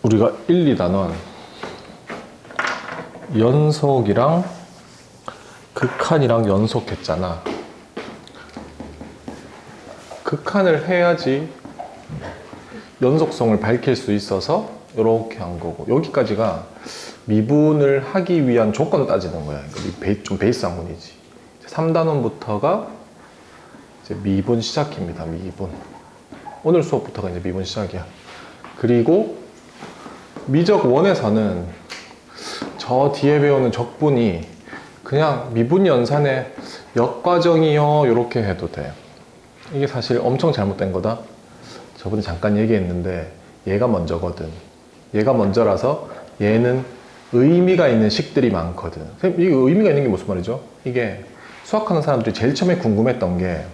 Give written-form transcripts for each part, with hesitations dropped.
우리가 1, 2단원 연속이랑 극한이랑 연속했잖아. 극한을 해야지 연속성을 밝힐 수 있어서 이렇게 한 거고, 여기까지가 미분을 하기 위한 조건을 따지는 거야. 좀 베이스 학문이지. 3단원부터가 이제 미분 시작입니다. 미분. 오늘 수업부터가 이제 미분 시작이야. 그리고 미적 원에서는 저 뒤에 배우는 적분이 그냥 미분 연산의 역과정이요 이렇게 해도 돼. 이게 사실 엄청 잘못된 거다. 저번에 잠깐 얘기했는데 얘가 먼저거든. 얘가 먼저라서 얘는 의미가 있는 식들이 많거든. 이게 의미가 있는 게 무슨 말이죠? 이게 수학하는 사람들이 제일 처음에 궁금했던 게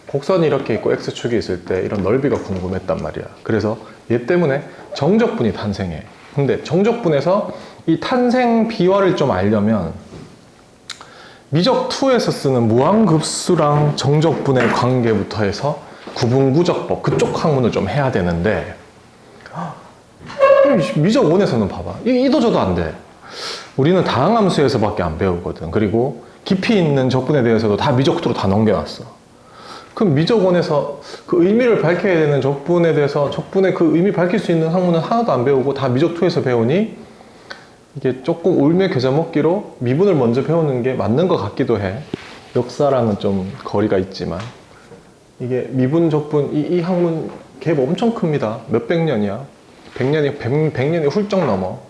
곡선이 이렇게 있고 x축이 있을 때 이런 넓이가 궁금했단 말이야. 그래서 얘 때문에 정적분이 탄생해. 근데 정적분에서 이 탄생 비화를 좀 알려면 미적2에서 쓰는 무한급수랑 정적분의 관계부터 해서 구분구적법 그쪽 학문을 좀 해야 되는데 미적1에서는 봐봐. 이도 저도 안 돼. 우리는 다항함수에서밖에 안 배우거든. 그리고 깊이 있는 적분에 대해서도 다 미적2로 다 넘겨놨어. 그럼 미적1에서 그 의미를 밝혀야 되는 적분에 대해서 적분의 그 의미 밝힐 수 있는 학문은 하나도 안 배우고 다 미적2에서 배우니 이게 조금 울며 겨자 먹기로 미분을 먼저 배우는 게 맞는 것 같기도 해. 역사랑은 좀 거리가 있지만 이게 미분 적분 이 학문 갭 엄청 큽니다. 몇백 년이야. 100년이 훌쩍 넘어.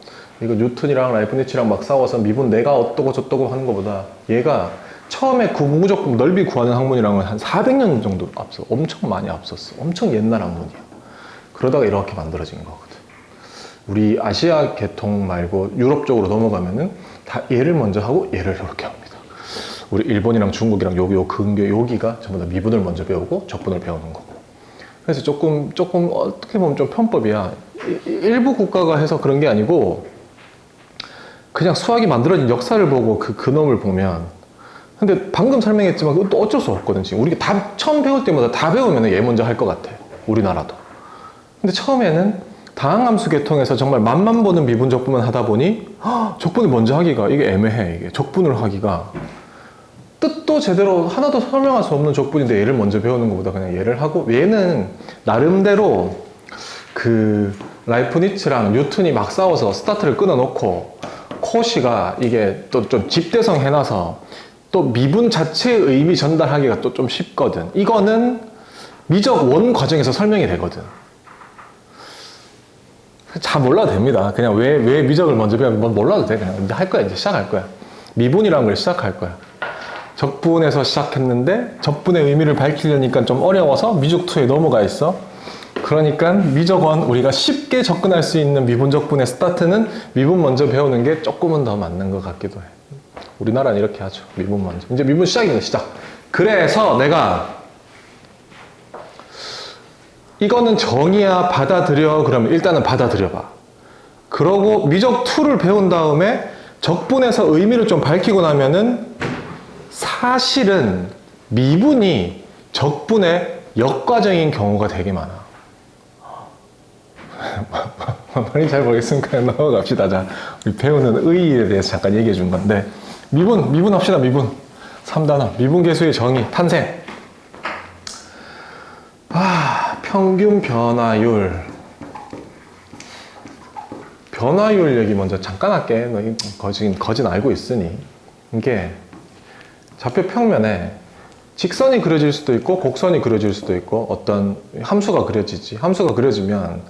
이거 뉴턴이랑 라이프니츠랑 막 싸워서 미분 내가 어떠고 저떠고 하는 것보다 얘가 처음에 구분구적분 넓이 구하는 학문이랑은 한 400년 정도 앞서. 엄청 많이 앞섰어. 엄청 옛날 학문이야. 그러다가 이렇게 만들어진 거거든. 우리 아시아 계통 말고 유럽 쪽으로 넘어가면은 다 얘를 먼저 하고 얘를 이렇게 합니다. 우리 일본이랑 중국이랑 요 근교 여기가 전부 다 미분을 먼저 배우고 적분을 배우는 거고. 그래서 조금 어떻게 보면 좀 편법이야. 일부 국가가 해서 그런 게 아니고 그냥 수학이 만들어진 역사를 보고 그 근원을 보면. 근데 방금 설명했지만 그것도 어쩔 수 없거든. 지금 우리가 다 처음 배울 때마다 다 배우면 얘 먼저 할 것 같아. 우리나라도. 근데 처음에는 다항함수 계통에서 정말 맛만 보는 미분 적분만 하다 보니 적분을 먼저 하기가 이게 애매해. 이게 적분을 하기가 뜻도 제대로 하나도 설명할 수 없는 적분인데 얘를 먼저 배우는 것보다 그냥 얘를 하고, 얘는 나름대로 그 라이프니츠랑 뉴턴이 막 싸워서 스타트를 끊어놓고 코시가 이게 또 좀 집대성 해놔서 또 미분 자체의 의미 전달하기가 또 좀 쉽거든. 이거는 미적 원 과정에서 설명이 되거든. 잘 몰라도 됩니다. 그냥 왜 미적을 먼저 배우면 몰라도 돼. 그냥 할 거야. 이제 시작할 거야. 미분이라는 걸 시작할 거야. 적분에서 시작했는데 적분의 의미를 밝히려니까 좀 어려워서 미적2에 넘어가 있어. 그러니까 미적1 우리가 쉽게 접근할 수 있는 미분 적분의 스타트는 미분 먼저 배우는 게 조금은 더 맞는 것 같기도 해. 우리나라는 이렇게 하죠. 미분 먼저. 이제 미분 시작이네, 시작. 그래서 내가 이거는 정의야 받아들여. 그러면 일단은 받아들여봐. 그러고 미적2를 배운 다음에 적분에서 의미를 좀 밝히고 나면은 사실은 미분이 적분의 역과정인 경우가 되게 많아. 말이 잘 모르겠으니까 그냥 넘어갑시다. 자, 우리 배우는 의의에 대해서 잠깐 얘기해 준 건데, 미분 합시다. 미분 3단원 미분 계수의 정의 탄생. 평균 변화율 얘기 먼저 잠깐 할게. 너 거진 알고 있으니. 이게 좌표 평면에 직선이 그려질 수도 있고 곡선이 그려질 수도 있고 어떤 함수가 그려지지. 함수가 그려지면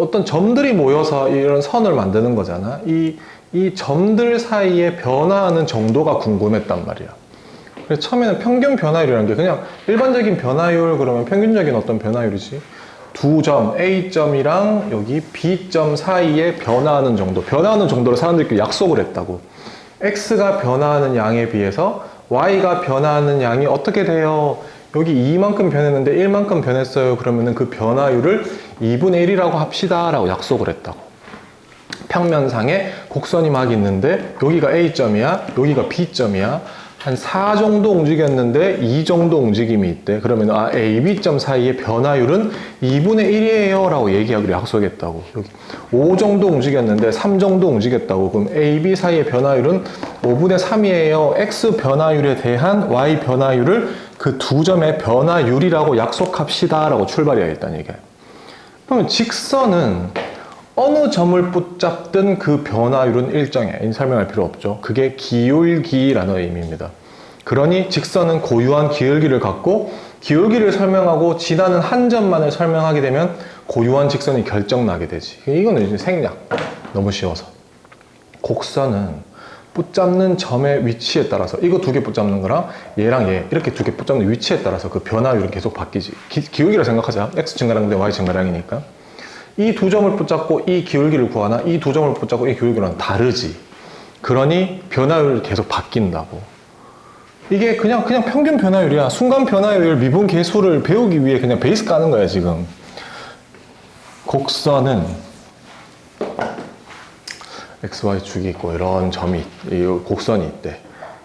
어떤 점들이 모여서 이런 선을 만드는 거잖아. 이 점들 사이에 변화하는 정도가 궁금했단 말이야. 그래서 처음에는 평균 변화율이라는 게 그냥 일반적인 변화율 그러면 평균적인 어떤 변화율이지. 두 점, A점이랑 여기 B점 사이에 변화하는 정도를 사람들끼리 약속을 했다고. X가 변화하는 양에 비해서 Y가 변화하는 양이 어떻게 돼요? 여기 2만큼 변했는데 1만큼 변했어요. 그러면은 그 변화율을 2분의 1이라고 합시다. 라고 약속을 했다고. 평면상에 곡선이 막 있는데 여기가 A점이야. 여기가 B점이야. 한 4 정도 움직였는데 2 정도 움직임이 있대. 그러면 A, B점 사이의 변화율은 2분의 1이에요 라고 얘기하기로 약속했다고. 여기 5 정도 움직였는데 3 정도 움직였다고. 그럼 A, B 사이의 변화율은 5분의 3이에요. X 변화율에 대한 Y 변화율을 그 두 점의 변화율이라고 약속합시다 라고 출발해야겠다는 얘기야. 그러면 직선은 어느 점을 붙잡든 그 변화율은 일정해. 설명할 필요 없죠. 그게 기울기라는 의미입니다. 그러니 직선은 고유한 기울기를 갖고 기울기를 설명하고 지나는 한 점만을 설명하게 되면 고유한 직선이 결정나게 되지. 이거는 이제 생략. 너무 쉬워서. 곡선은 붙잡는 점의 위치에 따라서 이거 두 개 붙잡는 거랑 얘랑 얘 이렇게 두 개 붙잡는 위치에 따라서 그 변화율은 계속 바뀌지. 기울기라 생각하자. X 증가량 대 Y 증가량이니까. 이 두 점을 붙잡고 이 기울기를 구하나 이 두 점을 붙잡고 이 기울기랑 다르지. 그러니 변화율이 계속 바뀐다고. 이게 그냥 평균 변화율이야. 순간 변화율 미분 계수를 배우기 위해 그냥 베이스 까는 거야 지금. 곡선은 XY 축이 있고 이런 점이 이 곡선이 있대.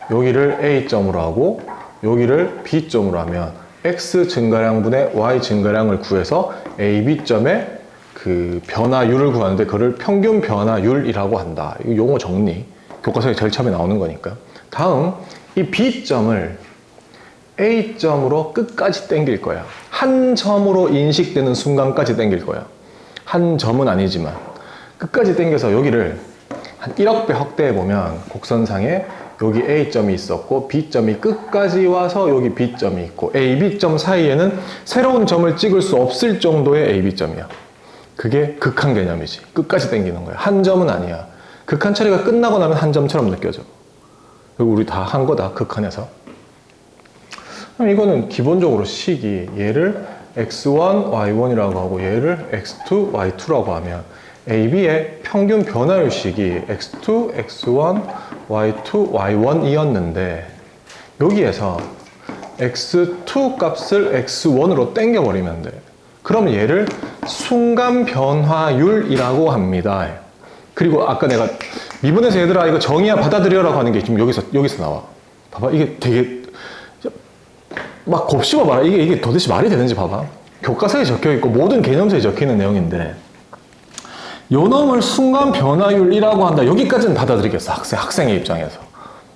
여기를 A점으로 하고 여기를 B점으로 하면 X 증가량분의 Y 증가량을 구해서 A, B점의 그 변화율을 구하는데 그걸 평균 변화율이라고 한다. 이거 용어 정리. 교과서에 제일 처음에 나오는 거니까. 다음 이 B점을 A점으로 끝까지 당길 거야. 한 점으로 인식되는 순간까지 당길 거야. 한 점은 아니지만 끝까지 당겨서 여기를 한 1억 배 확대해 보면 곡선상에 여기 A점이 있었고 B점이 끝까지 와서 여기 B점이 있고 A, B점 사이에는 새로운 점을 찍을 수 없을 정도의 A, B점이야. 그게 극한 개념이지. 끝까지 당기는 거야. 한 점은 아니야. 극한 처리가 끝나고 나면 한 점처럼 느껴져. 그리고 우리 다 한 거다. 극한에서. 그럼 이거는 기본적으로 식이 얘를 x1, y1이라고 하고 얘를 x2, y2라고 하면 AB의 평균 변화율 식이 x2, x1, y2, y1이었는데 여기에서 x2 값을 x1으로 당겨버리면 돼. 그럼 얘를 순간 변화율이라고 합니다. 그리고 아까 내가 미분에서 얘들아 이거 정의야 받아들여라고 하는 게 지금 여기서 나와. 봐봐 이게 되게 막 곱씹어 봐라. 이게 도대체 말이 되는지 봐봐. 교과서에 적혀 있고 모든 개념서에 적혀 있는 내용인데 요 놈을 순간 변화율이라고 한다. 여기까지는 받아들이겠어. 학생의 입장에서.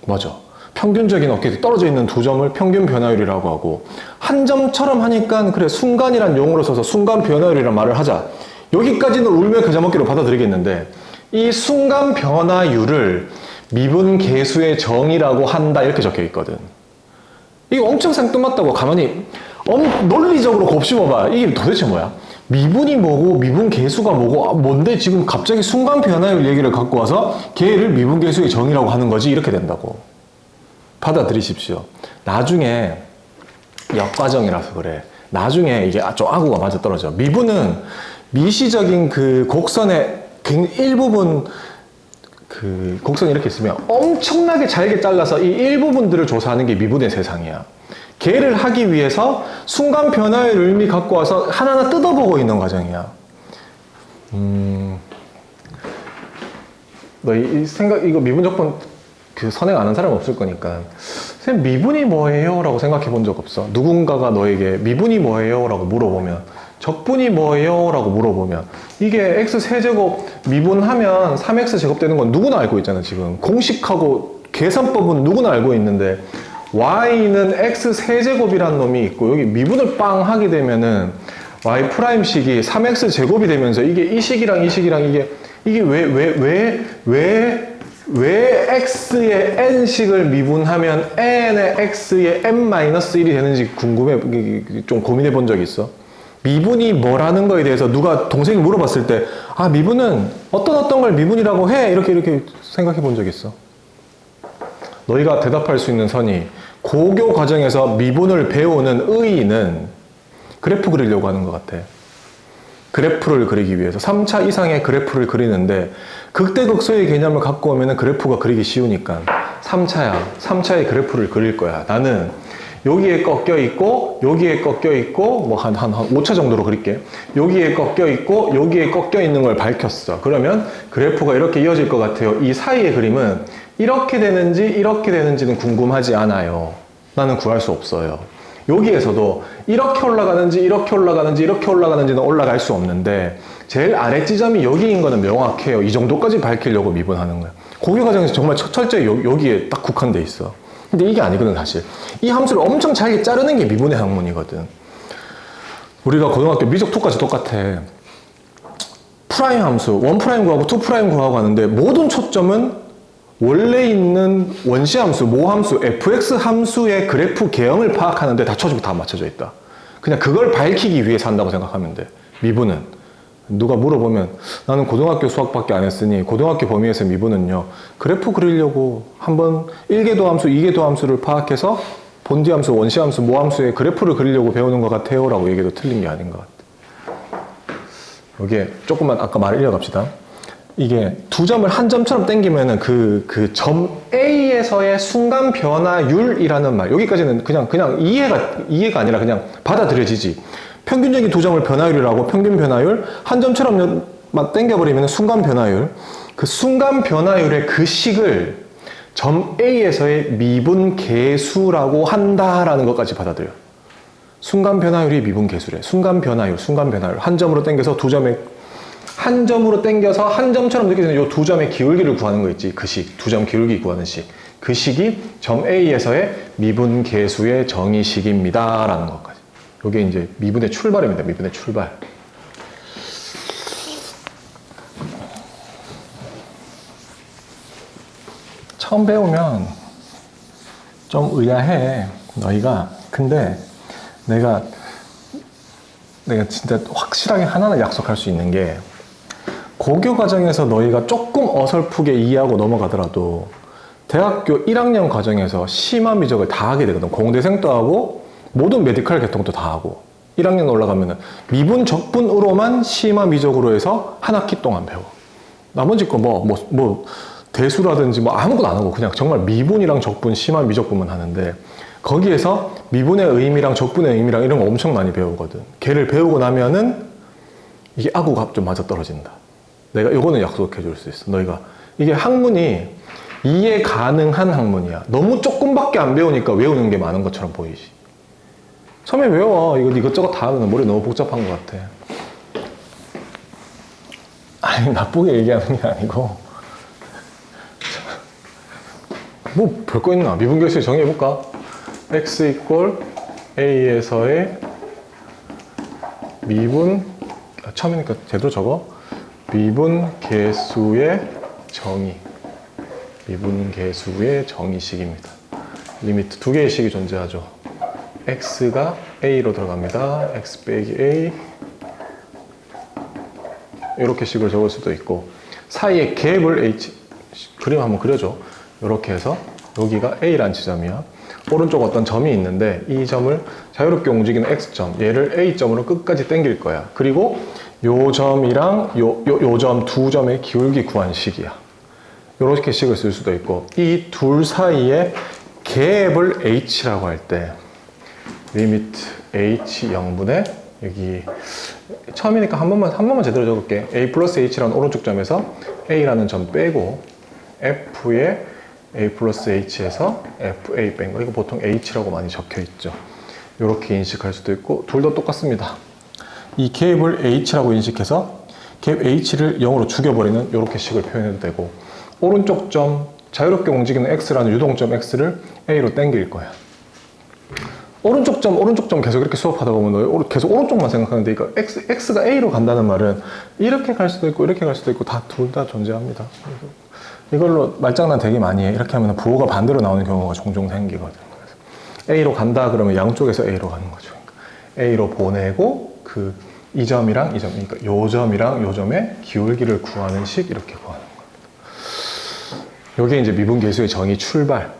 맞아. 평균적인 어깨에 떨어져 있는 두 점을 평균 변화율이라고 하고 한 점처럼 하니까 그래 순간이란 용어로 써서 순간 변화율이란 말을 하자. 여기까지는 울며 겨자 먹기로 받아들이겠는데 이 순간 변화율을 미분 계수의 정의라고 한다 이렇게 적혀 있거든. 이거 엄청 생뚱맞다고 가만히 논리적으로 곱씹어봐. 이게 도대체 뭐야? 미분이 뭐고 미분 계수가 뭐고 뭔데 지금 갑자기 순간 변화율 얘기를 갖고 와서 걔를 미분 계수의 정의라고 하는 거지 이렇게 된다고. 받아들이십시오. 나중에 역과정이라서 그래. 나중에 이게 좀 아구가 맞아떨어져. 미분은 미시적인 그 곡선의 일부분 그 곡선이 이렇게 있으면 엄청나게 잘게 잘라서 이 일부분들을 조사하는 게 미분의 세상이야. 걔를 하기 위해서 순간 변화의 의미 갖고 와서 하나하나 뜯어보고 있는 과정이야. 너 이 생각 이거 미분적분 그 선행 아는 사람 없을 거니까 선생님 미분이 뭐예요? 라고 생각해 본 적 없어? 누군가가 너에게 미분이 뭐예요? 라고 물어보면 적분이 뭐예요? 라고 물어보면 이게 x세제곱 미분하면 3x제곱 되는 건 누구나 알고 있잖아 지금. 공식하고 계산법은 누구나 알고 있는데 y는 x세제곱이라는 놈이 있고 여기 미분을 빵 하게 되면은 y 프라임식이 3x제곱이 되면서 이게 이 식이랑 이 식이랑 이게 왜 x의 n식을 미분하면 n의 x의 n-1이 되는지 궁금해, 좀 고민해 본 적 있어? 미분이 뭐라는 거에 대해서 누가 동생이 물어봤을 때, 아, 미분은 어떤 걸 미분이라고 해? 이렇게 생각해 본 적 있어? 너희가 대답할 수 있는 선이 고교 과정에서 미분을 배우는 의의는 그래프 그리려고 하는 것 같아. 그래프를 그리기 위해서 3차 이상의 그래프를 그리는데 극대극소의 개념을 갖고 오면 그래프가 그리기 쉬우니까 3차의 그래프를 그릴 거야. 나는 여기에 꺾여 있고 여기에 꺾여 있고 뭐 한 5차 정도로 그릴게. 여기에 꺾여 있고 여기에 꺾여 있는 걸 밝혔어. 그러면 그래프가 이렇게 이어질 것 같아요. 이 사이의 그림은 이렇게 되는지는 궁금하지 않아요. 나는 구할 수 없어요. 여기에서도 이렇게 올라가는지 이렇게 올라가는지 이렇게 올라가는지는 올라갈 수 없는데 제일 아래 지점이 여기인 거는 명확해요. 이 정도까지 밝히려고 미분하는 거야. 고교 과정에서 정말 철저히 여기에 딱 국한돼 있어. 근데 이게 아니거든 사실. 이 함수를 엄청 잘게 자르는 게 미분의 학문이거든. 우리가 고등학교 미적 2까지 똑같아. 프라임 함수, 1 프라임 구하고 2 프라임 구하고 하는데 모든 초점은 원래 있는 원시 함수, 모 함수, fx 함수의 그래프 개형을 파악하는데 다 초점이 다 맞춰져 있다. 그냥 그걸 밝히기 위해서 한다고 생각하면 돼. 미분은. 누가 물어보면 나는 고등학교 수학밖에 안 했으니 고등학교 범위에서 미분은요. 그래프 그리려고 한번 1계도 함수, 2계도 함수를 파악해서 본디 함수, 원시 함수, 모 함수의 그래프를 그리려고 배우는 것 같아요. 라고 얘기해도 틀린 게 아닌 것 같아. 여기에 조금만 아까 말을 이어갑시다. 이게 두 점을 한 점처럼 당기면은 그 점 A에서의 순간 변화율이라는 말, 여기까지는 그냥 이해가 아니라 그냥 받아들여지지. 평균적인 두 점을 변화율이라고, 평균 변화율, 한 점처럼 당겨버리면 순간 변화율. 그 순간 변화율의 그 식을 점 A에서의 미분 계수라고 한다라는 것까지 받아들여. 순간 변화율이 미분 계수래. 순간 변화율. 한 점으로 당겨서 두 점의 한 점으로 당겨서 한 점처럼 느껴지는 이 두 점의 기울기를 구하는 거 있지. 그 식. 두 점 기울기 구하는 식. 그 식이 점 A에서의 미분 계수의 정의식입니다. 라는 것까지. 이게 이제 미분의 출발입니다. 미분의 출발. 처음 배우면 좀 의아해. 너희가. 근데 내가 진짜 확실하게 하나는 약속할 수 있는 게 고교 과정에서 너희가 조금 어설프게 이해하고 넘어가더라도 대학교 1학년 과정에서 심화 미적을 다 하게 되거든. 공대생도 하고 모든 메디컬 계통도 다 하고 1학년 올라가면은 미분 적분으로만 심화 미적으로 해서 한 학기 동안 배워. 나머지 거 뭐 대수라든지 뭐 아무것도 안 하고 그냥 정말 미분이랑 적분, 심화 미적분만 하는데 거기에서 미분의 의미랑 적분의 의미랑 이런 거 엄청 많이 배우거든. 걔를 배우고 나면은 이게 아구가 좀 맞아 떨어진다. 내가 이거는 약속해 줄 수 있어. 너희가 이게 학문이 이해 가능한 학문이야. 너무 조금밖에 안 배우니까 외우는 게 많은 것처럼 보이지. 처음에 외워. 이거 이것저것 다 하면 머리 너무 복잡한 것 같아. 아니 나쁘게 얘기하는 게 아니고 뭐 별거 있나? 미분계수에 정의해볼까? x 이퀄 a에서의 미분, 처음이니까 제대로 적어. 미분계수의 정의. 미분계수의 정의식입니다. 리미트 두 개의 식이 존재하죠. x가 a로 들어갑니다. x 빼기 a. 이렇게 식을 적을 수도 있고 사이에 갭을 h, 그림 한번 그려줘. 이렇게 해서 여기가 a란 지점이야. 오른쪽 어떤 점이 있는데 이 점을 자유롭게 움직이는 x점, 얘를 a점으로 끝까지 당길 거야. 그리고 요 점이랑 요 점 두 점의 기울기 구한 식이야. 요렇게 식을 쓸 수도 있고 이 둘 사이에 갭을 h라고 할 때 리미트 h 0분의 여기 처음이니까 한 번만 제대로 적을게. a 플러스 h라는 오른쪽 점에서 a라는 점 빼고 f의 a 플러스 h에서 fa 뺀 거. 이거 보통 h라고 많이 적혀 있죠. 이렇게 인식할 수도 있고 둘 다 똑같습니다. 이 갭을 h라고 인식해서 갭 h를 0으로 죽여버리는 이렇게 식을 표현해도 되고 오른쪽 점 자유롭게 움직이는 x라는 유동점 x를 a로 당길 거야. 오른쪽 점 계속 이렇게 수업하다 보면 계속 오른쪽만 생각하는데 그러니까 x가 a로 간다는 말은 이렇게 갈 수도 있고 이렇게 갈 수도 있고 둘 다 존재합니다. 이걸로 말장난 되게 많이 해. 이렇게 하면 부호가 반대로 나오는 경우가 종종 생기거든. 그래서 A로 간다 그러면 양쪽에서 A로 가는 거죠. 그러니까 A로 보내고 이 점이랑 이 점, 그러니까 요 점이랑 요 점의 기울기를 구하는 식 이렇게 구하는 겁니다. 이게 이제 미분계수의 정의 출발.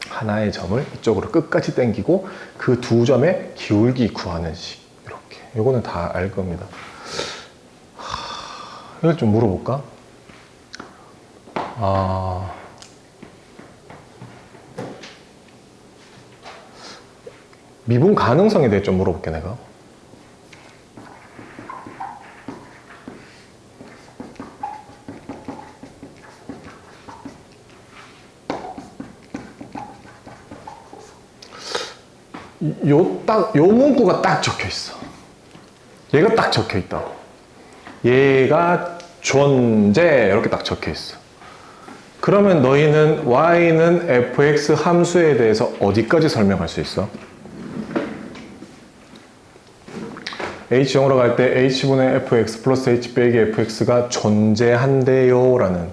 하나의 점을 이쪽으로 끝까지 당기고 그 두 점의 기울기 구하는 식 이렇게. 요거는 다 알 겁니다. 이걸 좀 물어볼까? 미분 가능성에 대해 좀 물어볼게, 내가. 요 문구가 딱 적혀 있어. 얘가 딱 적혀 있다고. 얘가 존재, 이렇게 딱 적혀 있어. 그러면 너희는 y는 fx 함수에 대해서 어디까지 설명할 수 있어? h0으로 갈 때 h분의 fx 플러스 h 빼기 fx가 존재한대요 라는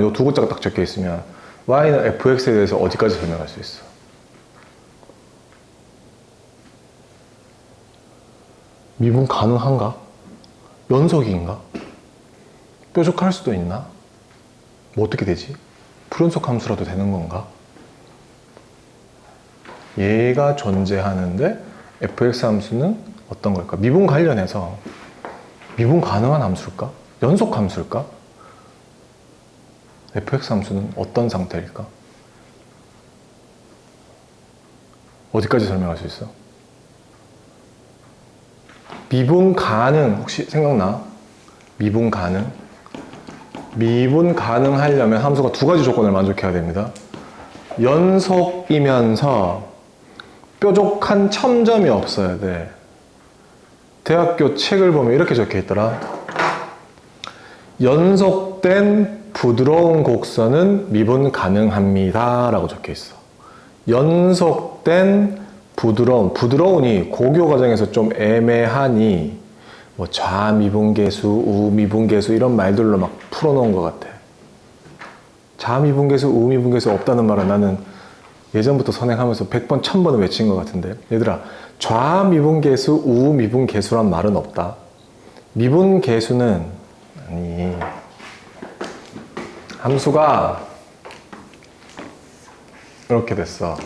요 두 글자가 딱 적혀 있으면 y는 fx에 대해서 어디까지 설명할 수 있어? 미분 가능한가? 연속인가? 뾰족할 수도 있나? 뭐 어떻게 되지? 불연속 함수라도 되는 건가? 얘가 존재하는데 fx 함수는 어떤 걸까? 미분 관련해서 미분 가능한 함수일까? 연속 함수일까? fx 함수는 어떤 상태일까? 어디까지 설명할 수 있어? 미분 가능 혹시 생각나? 미분 가능하려면 함수가 두 가지 조건을 만족해야 됩니다. 연속이면서 뾰족한 첨점이 없어야 돼. 대학교 책을 보면 이렇게 적혀 있더라. 연속된 부드러운 곡선은 미분 가능합니다 라고 적혀 있어. 연속된 부드러운이 고교 과정에서 좀 애매하니 뭐 좌미분계수, 우미분계수 이런 말들로 막 풀어놓은 것 같아. 좌미분계수, 우미분계수 없다는 말은 나는 예전부터 선행하면서 100번, 1000번은 외친 것 같은데 얘들아, 좌미분계수, 우미분계수란 말은 없다. 미분계수는 아니 함수가 이렇게 됐어.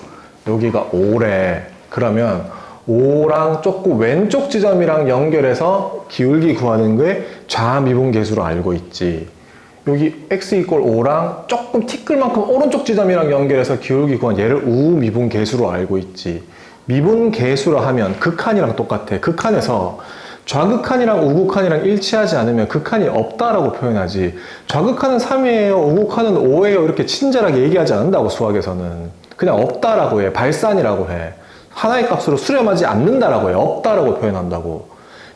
여기가 5래. 그러면 5랑 조금 왼쪽 지점이랑 연결해서 기울기 구하는 게 좌미분계수로 알고 있지. 여기 x = 5랑 조금 티끌만큼 오른쪽 지점이랑 연결해서 기울기 구한 얘를 우미분계수로 알고 있지. 미분계수라 하면 극한이랑 똑같아. 극한에서 좌극한이랑 우극한이랑 일치하지 않으면 극한이 없다라고 표현하지. 좌극한은 3이에요, 우극한은 5예요 이렇게 친절하게 얘기하지 않는다고 수학에서는. 그냥 없다라고 해. 발산이라고 해. 하나의 값으로 수렴하지 않는다라고 해. 없다라고 표현한다고.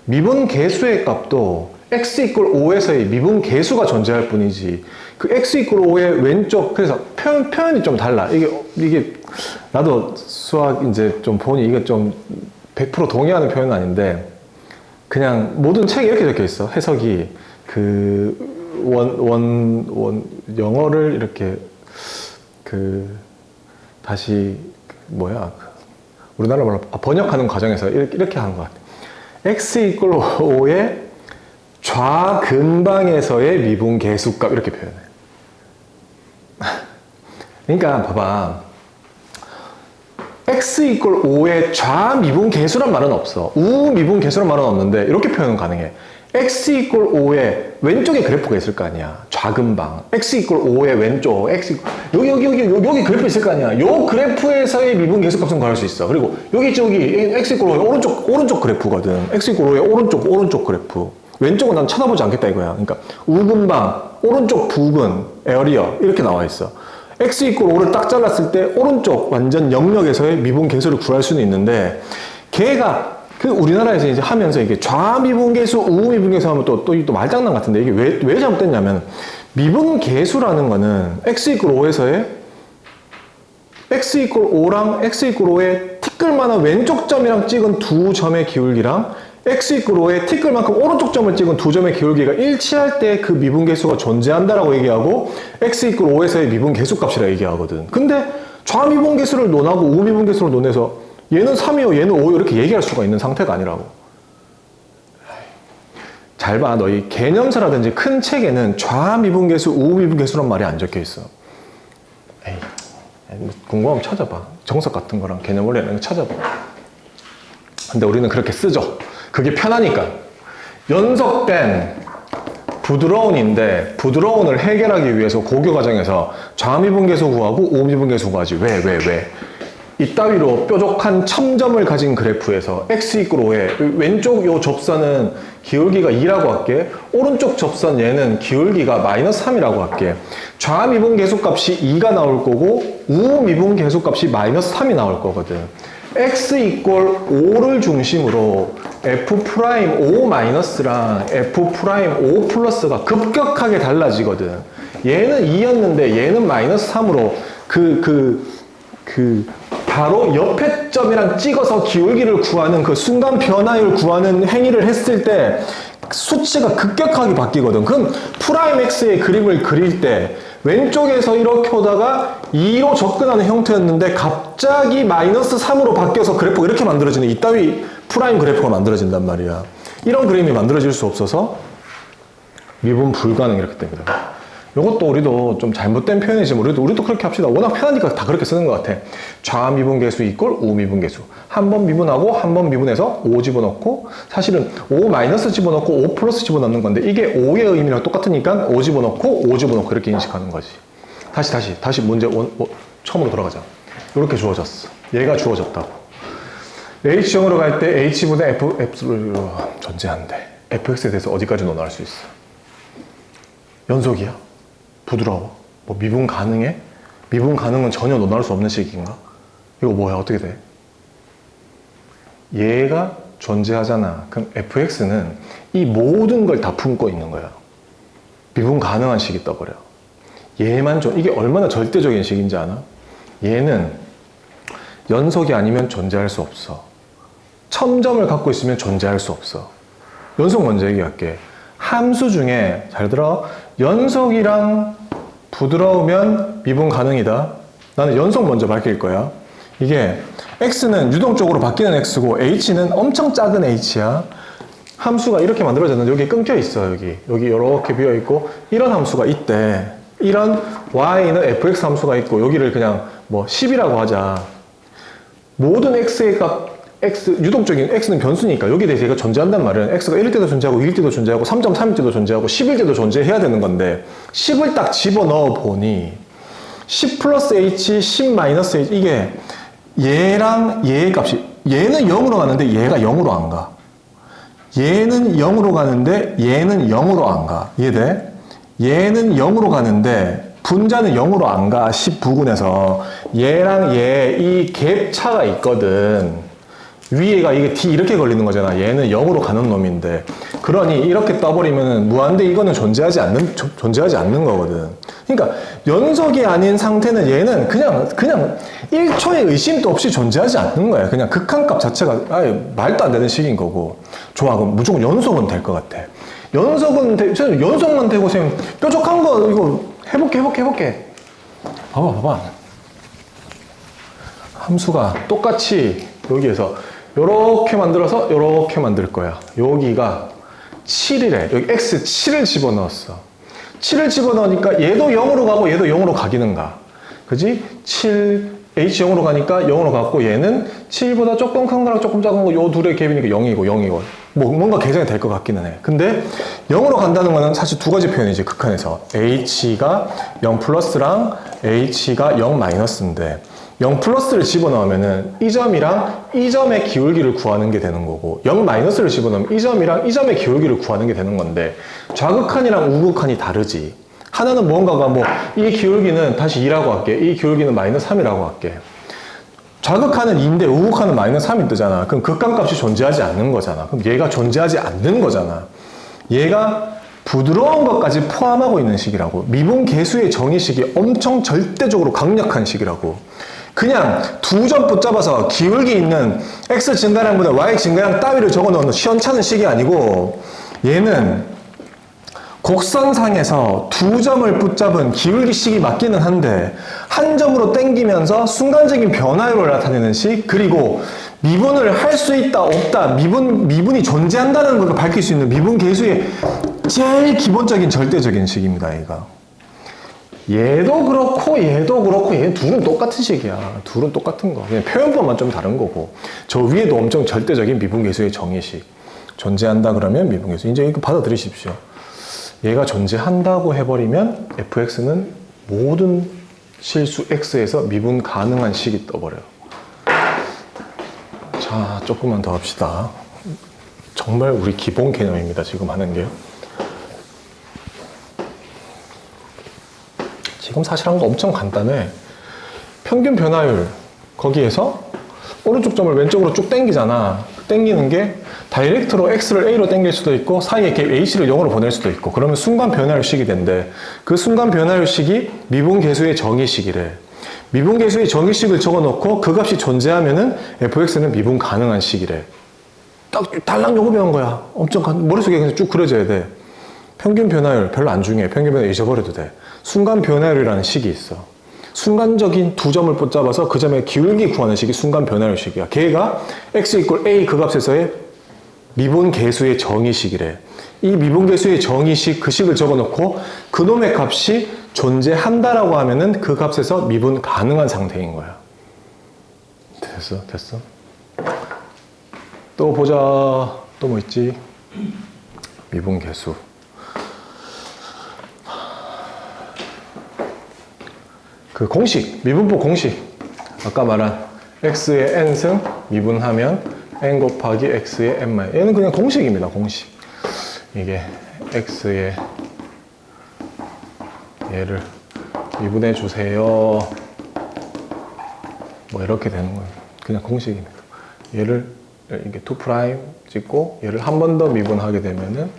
미분계수의 값도 x = 5에서의 미분계수가 존재할 뿐이지. 그 x = 5의 왼쪽, 그래서 표현이 좀 달라. 이게 나도 수학 이제 좀 보니 이게 좀 100% 동의하는 표현은 아닌데 그냥 모든 책에 이렇게 적혀 있어. 해석이 영어를 이렇게 다시 우리나라 말로 번역하는 과정에서 이렇게 하는 것 같아. x = 5의 좌근방에서의 미분계수값 이렇게 표현해. 그러니까 봐봐. x = 5의 좌미분계수란 말은 없어. 우미분계수란 말은 없는데 이렇게 표현은 가능해. x = 5의 왼쪽에 그래프가 있을 거 아니야. 좌근방. x = 5의 왼쪽. 여기 그래프 있을 거 아니야. 요 그래프에서의 미분계수 값은 구할 수 있어. 그리고 여기 x = 5의 오른쪽 그래프거든. x = 5의 오른쪽 그래프. 왼쪽은 난 쳐다보지 않겠다 이거야. 그러니까 우근방, 오른쪽 부근, 에어리어 이렇게 나와 있어. x = 5를 딱 잘랐을 때 오른쪽 완전 영역에서의 미분계수를 구할 수는 있는데 걔가 우리나라에서 이제 하면서 이게 좌미분계수, 우미분계수 하면 또 말장난 같은데 이게 왜 잘못됐냐면 미분계수라는 거는 x = 5에서의 x = 5랑 x = 5의 티끌만한 왼쪽 점이랑 찍은 두 점의 기울기랑 x = 5의 티끌만큼 오른쪽 점을 찍은 두 점의 기울기가 일치할 때 그 미분계수가 존재한다라고 얘기하고 x = 5에서의 미분계수 값이라 얘기하거든. 근데 좌미분계수를 논하고 우미분계수를 논해서 얘는 3이요, 얘는 5요 이렇게 얘기할 수가 있는 상태가 아니라고. 잘 봐. 너희 개념서라든지 큰 책에는 좌미분계수, 우미분계수란 말이 안 적혀 있어. 에이, 궁금하면 찾아봐. 정석 같은 거랑 개념 원리 이런 거 찾아봐. 근데 우리는 그렇게 쓰죠. 그게 편하니까. 연속된 부드러운인데 부드러운을 해결하기 위해서 고교 과정에서 좌미분계수 구하고 우미분계수 구하지. 왜? 이따위로 뾰족한 첨점을 가진 그래프에서 x 이퀄 5에 왼쪽 요 접선은 기울기가 2라고 할게. 오른쪽 접선 얘는 기울기가 마이너스 3이라고 할게. 좌미분 계수값이 2가 나올 거고 우미분 계수값이 마이너스 3이 나올 거거든. x 이퀄 5를 중심으로 f'5 마이너스랑 f'5 플러스가 급격하게 달라지거든. 얘는 2였는데 얘는 마이너스 3으로 바로 옆에 점이랑 찍어서 기울기를 구하는 그 순간 변화율 구하는 행위를 했을 때 수치가 급격하게 바뀌거든. 그럼 프라임 x의 그림을 그릴 때 왼쪽에서 이렇게 오다가 2로 접근하는 형태였는데 갑자기 마이너스 3으로 바뀌어서 그래프가 이렇게 만들어지는 이따위 프라임 그래프가 만들어진단 말이야. 이런 그림이 만들어질 수 없어서 미분 불가능 이렇게 됩니다. 이것도 우리도 좀 잘못된 표현이지만 우리도 그렇게 합시다. 워낙 편하니까 다 그렇게 쓰는 것 같아. 좌미분 계수 이꼴 우미분 계수. 한 번 미분하고 한 번 미분해서 5 집어넣고 사실은 5 마이너스 집어넣고 5 플러스 집어넣는 건데 이게 5의 의미랑 똑같으니까 5 집어넣고 5 집어넣고 이렇게 인식하는 거지. 다시 문제 처음으로 돌아가자. 이렇게 주어졌어. 얘가 주어졌다고. H형으로 갈 때 H보다 F를 존재한대. fx에 대해서 어디까지 논할 수 있어? 연속이야? 부드러워? 뭐 미분 가능해? 미분 가능은 전혀 논할 수 없는 식인가? 이거 뭐야? 어떻게 돼? 얘가 존재하잖아. 그럼 fx는 이 모든 걸 다 품고 있는 거야. 미분 가능한 식이 떠버려. 얘만 이게 얼마나 절대적인 식인지 아나? 얘는 연속이 아니면 존재할 수 없어. 첨점을 갖고 있으면 존재할 수 없어. 연속 먼저 얘기할게. 함수 중에 잘 들어. 연속이랑 부드러우면 미분 가능이다. 나는 연속 먼저 밝힐 거야. 이게 x는 유동적으로 바뀌는 x고 h는 엄청 작은 h야. 함수가 이렇게 만들어졌는데 여기 끊겨 있어. 여기 이렇게 비어 있고 이런 함수가 있대. 이런 y는 fx 함수가 있고 여기를 그냥 뭐 10이라고 하자. 모든 x의 값 유동적인 x는 변수니까 여기에 대해서 얘가 존재한단 말이야. x가 1일 때도 존재하고 2일 때도 존재하고 3.3일 때도 존재하고 10일 때도 존재해야 되는 건데 10을 딱 집어넣어 보니 10 플러스 h, 10 마이너스 h 이게 얘랑 얘의 값이 얘는 0으로 가는데 얘가 0으로 안 가. 얘는 0으로 가는데 얘는 0으로 안 가. 이해돼? 얘는 0으로 가는데 분자는 0으로 안 가. 10 부근에서 얘랑 얘 이 갭 차가 있거든. 위에가 이게 d 이렇게 걸리는 거잖아. 얘는 0으로 가는 놈인데. 그러니 이렇게 떠버리면 무한대 이거는 존재하지 않는 거거든. 그러니까 연속이 아닌 상태는 얘는 그냥 1초의 의심도 없이 존재하지 않는 거야. 그냥 극한값 자체가 아예 말도 안 되는 식인 거고. 좋아, 그럼 무조건 연속은 될 것 같아. 저는 연속만 되고 쌤 뾰족한 거 이거 해볼게. 봐봐. 함수가 똑같이 여기에서 요렇게 만들어서 요렇게 만들 거야. 여기가 7이래. 여기 x 7을 집어넣었어. 7을 집어넣으니까 얘도 0으로 가고 얘도 0으로 가기는 가. 그지? 7, h 0으로 가니까 0으로 갔고 얘는 7보다 조금 큰 거랑 조금 작은 거 요 둘의 갭이니까 0이고 뭔가 계산이 될 것 같기는 해. 근데 0으로 간다는 거는 사실 두 가지 표현이지. 극한에서 h가 0 플러스랑 h가 0 마이너스인데 0 플러스를 집어넣으면은 이 점이랑 이 점의 기울기를 구하는 게 되는 거고 0 마이너스를 집어넣으면 이 점이랑 이 점의 기울기를 구하는 게 되는 건데 좌극한이랑 우극한이 다르지. 하나는 뭔가가 뭐 이 기울기는 다시 2라고 할게. 이 기울기는 마이너스 3이라고 할게. 좌극한은 2인데 우극한은 마이너스 3이 뜨잖아. 그럼 극한값이 존재하지 않는 거잖아. 그럼 얘가 존재하지 않는 거잖아. 얘가 부드러운 것까지 포함하고 있는 식이라고. 미분 계수의 정의식이 엄청 절대적으로 강력한 식이라고. 그냥 두 점 붙잡아서 기울기 있는 x 증가량보다 y 증가량 따위를 적어놓는 시원찮은 식이 아니고 얘는 곡선상에서 두 점을 붙잡은 기울기식이 맞기는 한데 한 점으로 땡기면서 순간적인 변화율을 나타내는 식, 그리고 미분을 할 수 있다 없다 미분이 존재한다는 걸 밝힐 수 있는 미분 계수의 제일 기본적인 절대적인 식입니다. 얘도 그렇고 얘 둘은 똑같은 식이야. 둘은 똑같은 거. 그냥 표현법만 좀 다른 거고. 저 위에도 엄청 절대적인 미분계수의 정의식. 존재한다 그러면 미분계수. 이제 이거 받아들이십시오. 얘가 존재한다고 해버리면 fx는 모든 실수 x에서 미분 가능한 식이 떠버려요. 자, 조금만 더 합시다. 정말 우리 기본 개념입니다. 지금 하는 게. 지금 사실 한 거 엄청 간단해. 평균 변화율 거기에서 오른쪽 점을 왼쪽으로 쭉 당기잖아. 당기는 게 다이렉트로 x를 a로 당길 수도 있고 사이에 갭 h를 0으로 보낼 수도 있고 그러면 순간 변화율식이 된대. 그 순간 변화율식이 미분계수의 정의식이래. 미분계수의 정의식을 적어놓고 그 값이 존재하면은 fx는 미분 가능한 식이래. 딱 달랑 요거 배운 거야. 엄청 머릿속에 그냥 쭉 그려져야 돼. 평균 변화율 별로 안 중요해. 평균 변화율 잊어버려도 돼. 순간 변화율이라는 식이 있어. 순간적인 두 점을 붙잡아서 그 점의 기울기 구하는 식이 순간 변화율식이야. 걔가 x 이퀄 a 그 값에서의 미분계수의 정의식이래. 이 미분계수의 정의식 그 식을 적어놓고 그놈의 값이 존재한다라고 하면은 그 값에서 미분 가능한 상태인 거야. 됐어. 또 보자. 또 뭐 있지? 미분계수. 그 공식, 미분법 공식. 아까 말한 x의 n승 미분하면 n 곱하기 x의 n-. 얘는 그냥 공식입니다. 공식. 이게 x의 얘를 미분해 주세요. 뭐 이렇게 되는 거예요. 그냥 공식입니다. 얘를 이게 2' 찍고 얘를 한 번 더 미분하게 되면은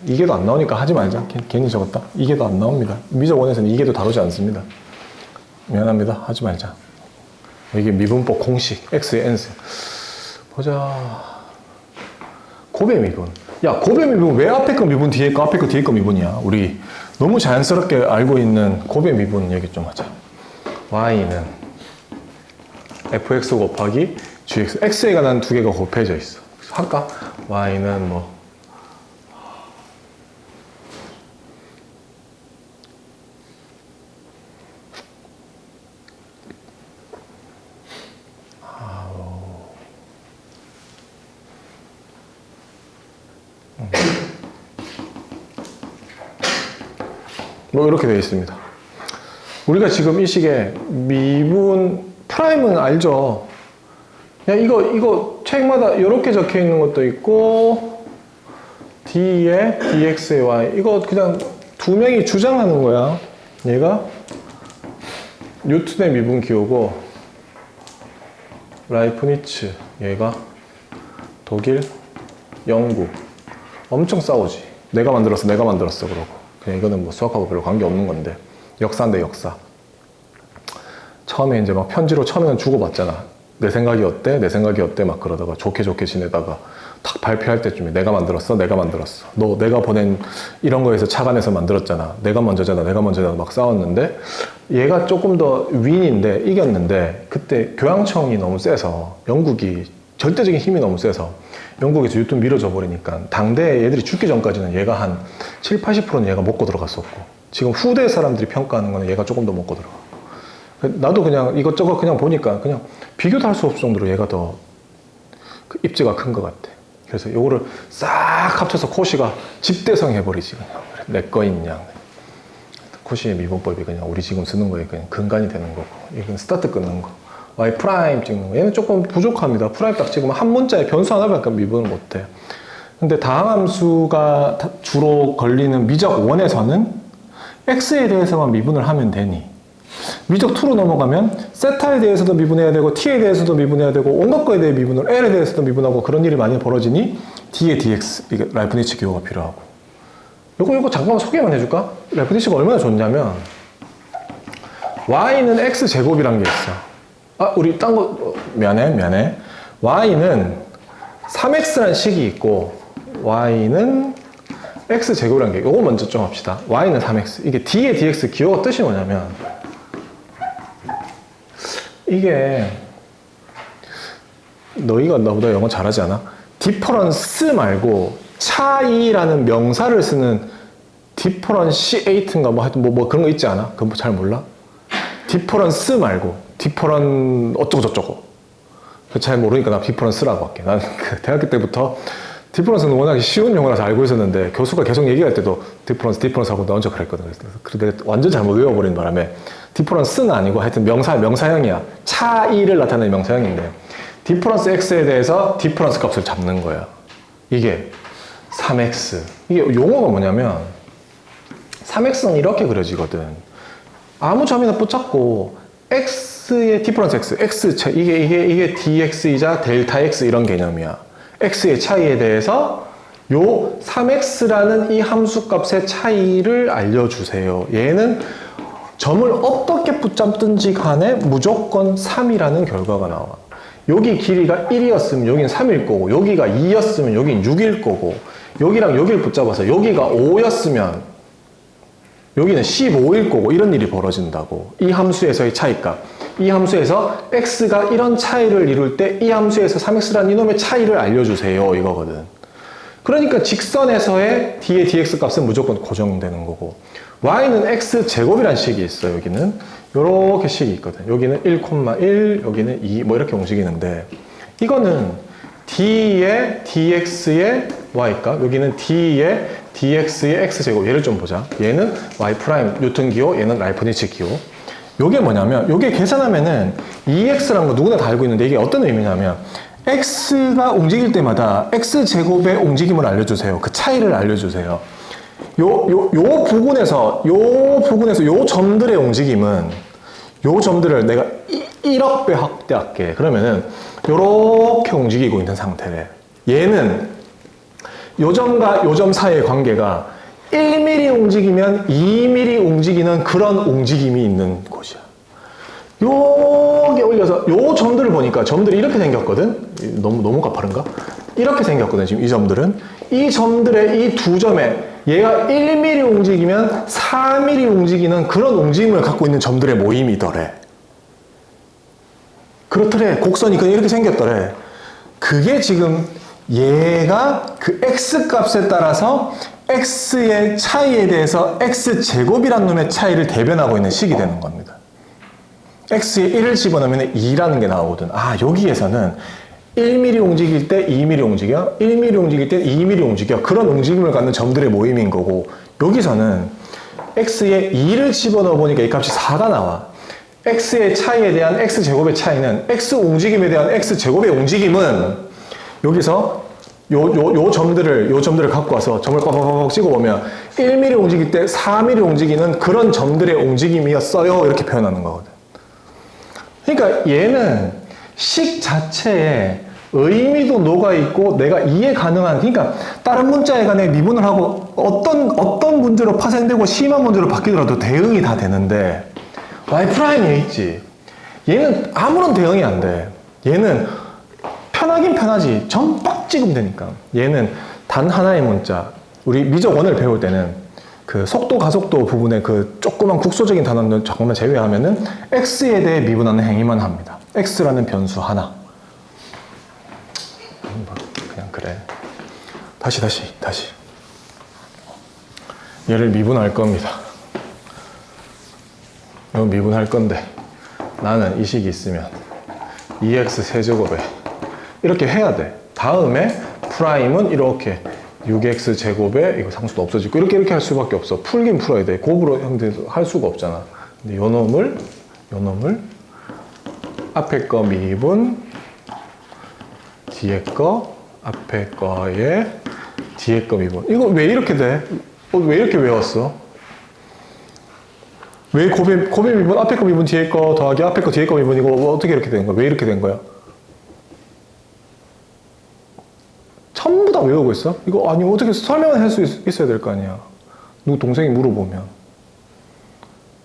이게도 안 나오니까 하지 말자. 괜히 적었다. 이게도 안 나옵니다. 미적 원에서는 이게도 다루지 않습니다. 미안합니다. 하지 말자. 이게 미분법 공식 x의 n승. 보자. 곱의 미분. 야, 곱의 미분 왜 앞에 거 미분 뒤에 거 앞에 거 뒤에 거 미분이야? 우리 너무 자연스럽게 알고 있는 곱의 미분 얘기 좀 하자. y는 fx 곱하기 gx. x에 관한 두 개가 곱해져 있어. 할까? y는 뭐 뭐 이렇게 되어 있습니다. 우리가 지금 이 식의 미분 프라임은 알죠? 야, 이거 책마다 이렇게 적혀 있는 것도 있고 d에 dx에 y 이거 그냥 두 명이 주장하는 거야. 얘가 뉴턴의 미분 기호고 라이프니츠 얘가 독일 영국 엄청 싸우지. 내가 만들었어 그러고. 그냥 이거는 뭐 수학하고 별로 관계 없는 건데 역사인데 역사. 처음에 이제 막 편지로 처음에는 주고받잖아. 내 생각이 어때 막 그러다가 좋게 지내다가 딱 발표할 때쯤에 내가 만들었어 너 내가 보낸 이런 거에서 착안해서 만들었잖아. 내가 먼저잖아 막 싸웠는데 얘가 조금 더 윈인데 이겼는데 그때 교황청이 너무 세서 영국이 절대적인 힘이 너무 세서 영국에서 뉴턴 밀어줘 버리니까 당대 애들이 죽기 전까지는 얘가 한 7, 80%는 얘가 먹고 들어갔었고 지금 후대 사람들이 평가하는 거는 얘가 조금 더 먹고 들어가. 나도 그냥 이것저것 그냥 보니까 그냥 비교도 할 수 없을 정도로 얘가 더 그 입지가 큰 것 같아. 그래서 요거를 싹 합쳐서 코시가 집대성 해버리지 그냥. 내 거인 양. 코시의 미분법이 그냥 우리 지금 쓰는 거에 그냥 근간이 되는 거고 이건 스타트 끊는 거. y 프라임 찍는 거. 얘는 조금 부족합니다. 프라임 딱 찍으면 한 문자에 변수 하나밖에 미분을 못해. 근데 다항함수가 주로 걸리는 미적 1에서는 x에 대해서만 미분을 하면 되니 미적 2로 넘어가면 세타에 대해서도 미분해야 되고 t에 대해서도 미분해야 되고 온갖 거에 대해 미분을 l에 대해서도 미분하고 그런 일이 많이 벌어지니 d에 dx 이게 라이프니츠 기호가 필요하고 요거 잠깐만 소개만 해줄까? 라이프니츠가 얼마나 좋냐면 y는 x제곱이란 게 있어. 아, 우리 딴 거, 미안해. y는 3x란 식이 있고, y는 x제곱이란 게, 요거 먼저 좀 합시다. y는 3x. 이게 d의 dx 기호가 뜻이 뭐냐면, 이게, 너희가 나보다 영어 잘하지 않아? 디퍼런스 말고, 차이라는 명사를 쓰는 디퍼런시에이트인가 뭐 하여튼 뭐 그런 거 있지 않아? 그거 잘 몰라? 디퍼런스 말고, 디퍼런 어쩌고저쩌고 잘 모르니까 나 디퍼런스라고 할게. 난 그 대학교 때부터 디퍼런스는 워낙 쉬운 용어라서 알고 있었는데 교수가 계속 얘기할 때도 디퍼런스 하고 나 혼자 그랬거든. 그래서 내가 완전 잘못 외워버린 바람에 디퍼런스는 아니고 하여튼 명사형이야. 차이를 나타내는 명사형인데 d 플러스 x에 대해서 d 플러스 값을 잡는 거야. 이게 3x. 이게 용어가 뭐냐면 3x는 이렇게 그려지거든. 아무 점이나 붙잡고 x의 d 플러스 x, x 차 이게 dx이자 델타 x 이런 개념이야. x의 차이에 대해서 요 3x라는 이 함수값의 차이를 알려주세요. 얘는 점을 어떻게 붙잡든지 간에 무조건 3이라는 결과가 나와. 여기 길이가 1이었으면 여긴 3일 거고, 여기가 2였으면 여긴 6일 거고, 여기랑 여기를 붙잡아서 여기가 5였으면 여기는 15일 거고, 이런 일이 벌어진다고. 이 함수에서의 차이값. 이 함수에서 x가 이런 차이를 이룰 때 이 함수에서 3x라는 이놈의 차이를 알려주세요. 이거거든. 그러니까 직선에서의 d의 dx 값은 무조건 고정되는 거고, y는 x제곱이라는 식이 있어. 여기는 요렇게 식이 있거든. 여기는 1,1, 여기는 2, 뭐 이렇게 움직이는데, 이거는 d의 dx의 y값, 여기는 d의 dx의 x제곱. 얘를 좀 보자. 얘는 y 프라임 뉴턴 기호, 얘는 라이프니츠 기호. 요게 뭐냐면, 요게 계산하면은 2x라는 거 누구나 다 알고 있는데, 이게 어떤 의미냐면 x가 움직일 때마다 x제곱의 움직임을 알려주세요. 그 차이를 알려주세요. 요 부분에서 요 점들의 움직임은, 요 점들을 내가 1억 배 확대할게. 그러면은 요렇게 움직이고 있는 상태래. 얘는 요 점과 요 점 사이의 관계가 1mm 움직이면 2mm 움직이는 그런 움직임이 있는 곳이야. 요게 올려서 요 점들을 보니까 점들이 이렇게 생겼거든. 너무 가파른가? 이렇게 생겼거든. 지금 이 점들은, 이 점들의 이 두 점에 얘가 1mm 움직이면 4mm 움직이는 그런 움직임을 갖고 있는 점들의 모임이더래. 그렇더래. 곡선이 그냥 이렇게 생겼더래. 그게 지금 얘가 그 x값에 따라서 x의 차이에 대해서 x제곱이라는 놈의 차이를 대변하고 있는 식이 되는 겁니다. x에 1을 집어넣으면 2라는 게 나오거든. 아, 여기에서는 1mm 움직일 때 2mm 움직여, 1mm 움직일 때 2mm 움직여. 그런 움직임을 갖는 점들의 모임인 거고, 여기서는 x에 2를 집어넣어 보니까 이 값이 4가 나와. x의 차이에 대한 x제곱의 차이는, x 움직임에 대한 x제곱의 움직임은 여기서 요 점들을 갖고 와서 점을 빡빡빡 찍어보면 1mm 움직일 때 4mm 움직이는 그런 점들의 움직임이었어요. 이렇게 표현하는 거거든. 그러니까 얘는 식 자체에 의미도 녹아있고 내가 이해 가능한, 그러니까 다른 문자에 관해 미분을 하고 어떤 문제로 파생되고 심한 문제로 바뀌더라도 대응이 다 되는데, y''에 있지. 얘는 아무런 대응이 안 돼. 얘는 편하긴 편하지. 점 빡 찍으면 되니까. 얘는 단 하나의 문자. 우리 미적 원을 배울 때는 그 속도, 가속도 부분에 그 조그만 국소적인 단어는 조금만 제외하면은 x에 대해 미분하는 행위만 합니다. x라는 변수 하나. 그냥 그래. 다시. 얘를 미분할 겁니다. 이거 미분할 건데, 나는 이 식이 있으면 2x 세제곱에 이렇게 해야 돼. 다음에 프라임은 이렇게 6x 제곱에 이거 상수도 없어지고 이렇게 할 수밖에 없어. 풀긴 풀어야 돼. 곱으로 형태에서 할 수가 없잖아. 근데 요 놈을 앞에 거 미분, 뒤에 거, 앞에 거에 뒤에 거 미분. 이거 왜 이렇게 돼? 왜 이렇게 외웠어? 왜 곱의 미분, 앞에 거 미분, 뒤에 거 더하기 앞에 거 뒤에 거 미분, 이거 어떻게 이렇게 된 거야? 왜 이렇게 된 거야? 전부 다 외우고 있어? 이거 아니 어떻게 설명을 할 수 있어야 될 거 아니야. 누구 동생이 물어보면,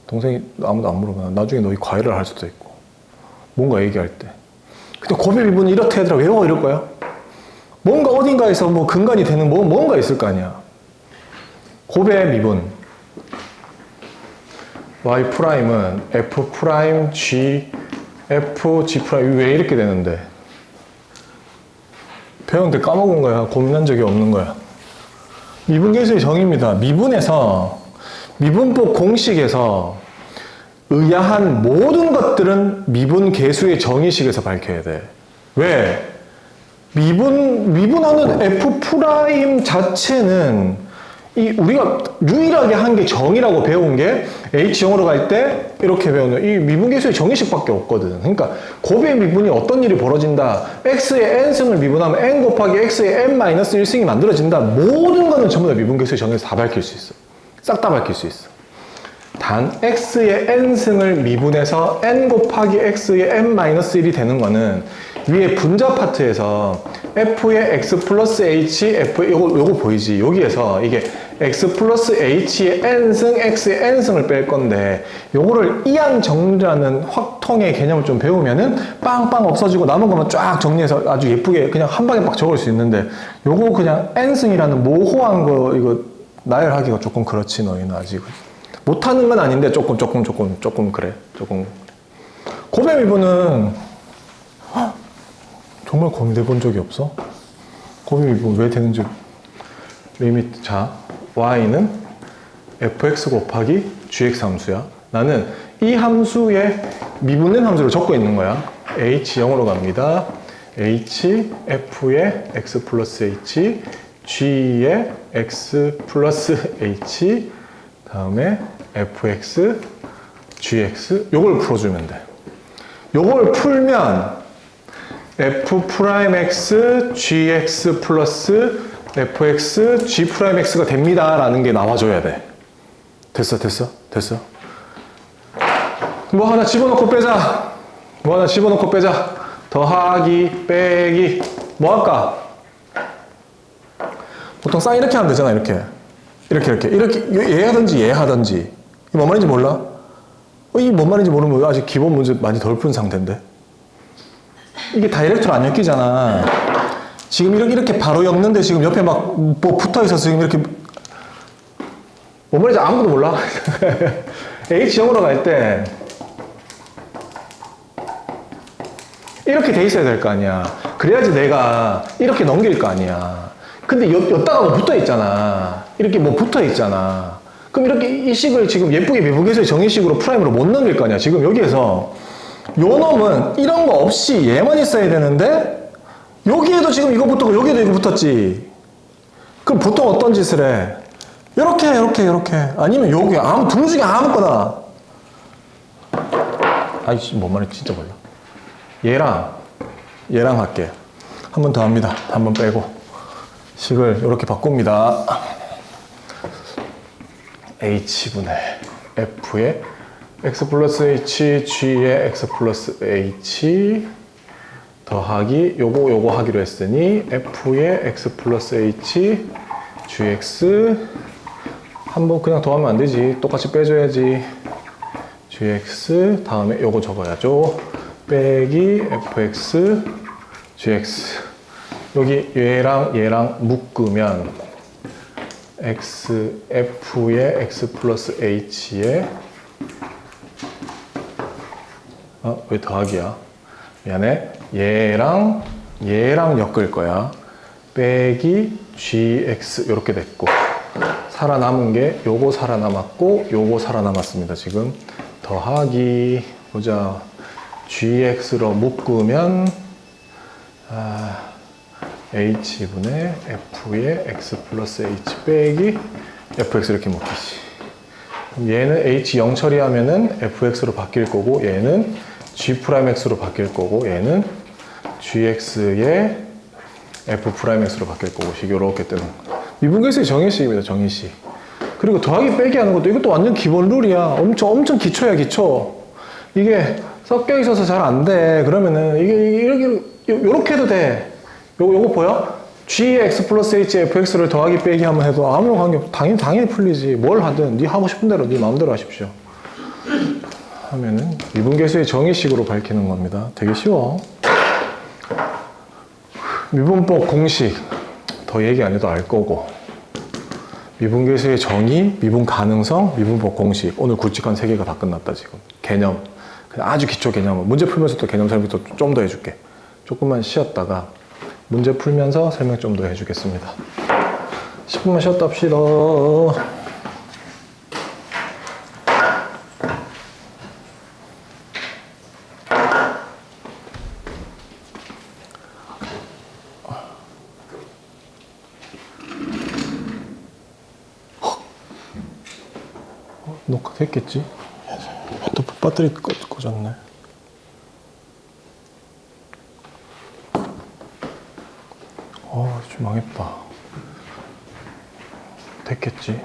동생이 아무도 안 물어보면 나중에 너희 과외를 할 수도 있고 뭔가 얘기할 때, 근데 곱의 미분이 이렇게 하더라 외워 이럴 거야? 뭔가 어딘가에서 뭐 근간이 되는 뭔가 있을 거 아니야. 곱의 미분 y 프라임은 f 프라임 g f g 프라임 왜 이렇게 되는데? 배웠는데 까먹은 거야. 고민한 적이 없는 거야. 미분계수의 정의입니다. 미분법 공식에서 의아한 모든 것들은 미분계수의 정의식에서 밝혀야 돼. 왜? 미분하는 f 프라임 자체는 우리가 유일하게 한 게 정의라고 배운 게 H정으로 갈 때 이렇게 배우는 이 미분계수의 정의식밖에 없거든. 그러니까 곱의 미분이 어떤 일이 벌어진다. X의 n승을 미분하면 n 곱하기 X의 n-1승이 만들어진다. 모든 거는 전부 다 미분계수의 정의에서 다 밝힐 수 있어. 싹 다 밝힐 수 있어. 단 X의 n승을 미분해서 n 곱하기 X의 n-1이 되는 거는 위에 분자 파트에서 F의 X 플러스 H, F, 요거 보이지? 여기에서 이게 X 플러스 H의 N승, X의 N승을 뺄 건데, 요거를 이항 정리라는 확통의 개념을 좀 배우면은 빵빵 없어지고 남은 것만 쫙 정리해서 아주 예쁘게 그냥 한 방에 막 적을 수 있는데, 요거 그냥 N승이라는 모호한 거, 이거 나열하기가 조금 그렇지, 너희는 아직. 못하는 건 아닌데, 조금 그래. 조금. 곱의 미분은, 정말 고민해 본 적이 없어? 곱의 미분 왜 되는지. 리미트, 자, y는 fx 곱하기 gx 함수야. 나는 이 함수의 미분된 함수를 적고 있는 거야. h 0으로 갑니다. h, f의 x 플러스 h, g의 x 플러스 h, 다음에 fx, gx, 요걸 풀어주면 돼. 요걸 풀면 f'x, gx 플러스 fx, g'x가 됩니다 라는 게 나와줘야 돼. 됐어? 뭐 하나 집어넣고 빼자. 더하기, 빼기. 뭐 할까? 보통 쌍 이렇게 하면 되잖아. 이렇게 얘 하든지. 이게 뭔 말인지 몰라? 이 뭔 말인지 모르면 아직 기본 문제 많이 덜 푼 상태인데. 이게 다이렉트로 안 엮이잖아. 지금 이렇게 바로 엮는데 지금 옆에 막 뭐 붙어 있어서 지금 이렇게 뭔 말인지 아무도 몰라. H0으로 갈 때 이렇게 돼 있어야 될 거 아니야. 그래야지 내가 이렇게 넘길 거 아니야. 근데 여기다가 뭐 붙어 있잖아. 이렇게 뭐 붙어 있잖아. 그럼 이렇게 이 식을 지금 예쁘게 미분계수의 정의식으로 프라임으로 못 넘길 거 아니야. 지금 여기에서 요 놈은 이런 거 없이 얘만 있어야 되는데 여기에도 지금 이거 붙었고 여기에도 이거 붙었지. 그럼 보통 어떤 짓을 해? 요렇게 아니면 여기 둘 중에 아무거나. 아이씨 뭔 말인지 진짜 몰라. 얘랑 할게. 한 번 더 합니다. 한 번 빼고 식을 이렇게 바꿉니다. H분의 F의 X 플러스 H, G의 X 플러스 H 더하기 요거 하기로 했으니 F의 X 플러스 H, GX 한번 그냥 더하면 안 되지. 똑같이 빼줘야지. GX 다음에 요거 적어야죠. 빼기 FX, GX 여기 얘랑 묶으면 F의 X 플러스 H의 왜 더하기야? 미안해. 얘랑 엮을 거야. 빼기 GX 이렇게 됐고 살아남은 게 요거 살아남았고 요거 살아남았습니다. 지금 더하기 보자. GX로 묶으면 H분의 F의 X 플러스 H 빼기 FX 이렇게 묶이지. 그럼 얘는 H0 처리하면은 FX로 바뀔 거고 얘는 G'X로 바뀔 거고 얘는 GX의 F'X로 바뀔 거고 식 이렇게 뜨는 거야. 미분계수의 정의식입니다. 정의식. 그리고 더하기 빼기 하는 것도 이것도 완전 기본 룰이야. 엄청 기초야 기초. 이게 섞여 있어서 잘 안 돼. 그러면은 이게 요렇게 해도 돼. 요거 보여? G의 X 플러스 H의 FX를 더하기 빼기 한번 해도 아무런 관계없어. 당연히 풀리지. 뭘 하든 네 하고 싶은 대로 네 마음대로 하십시오. 하면은 미분계수의 정의식으로 밝히는 겁니다. 되게 쉬워. 미분법 공식 더 얘기 안 해도 알 거고 미분계수의 정의, 미분 가능성, 미분법 공식 오늘 굵직한 3개가 다 끝났다 지금. 개념 그냥 아주 기초 개념. 문제 풀면서 또 개념 설명 좀 더 해줄게. 조금만 쉬었다가 문제 풀면서 설명 좀 더 해주겠습니다. 10분만 쉬었다 합시다. 녹화됐겠지? 핸드폰 배터리 꺼졌네. 좀 망했다. 됐겠지?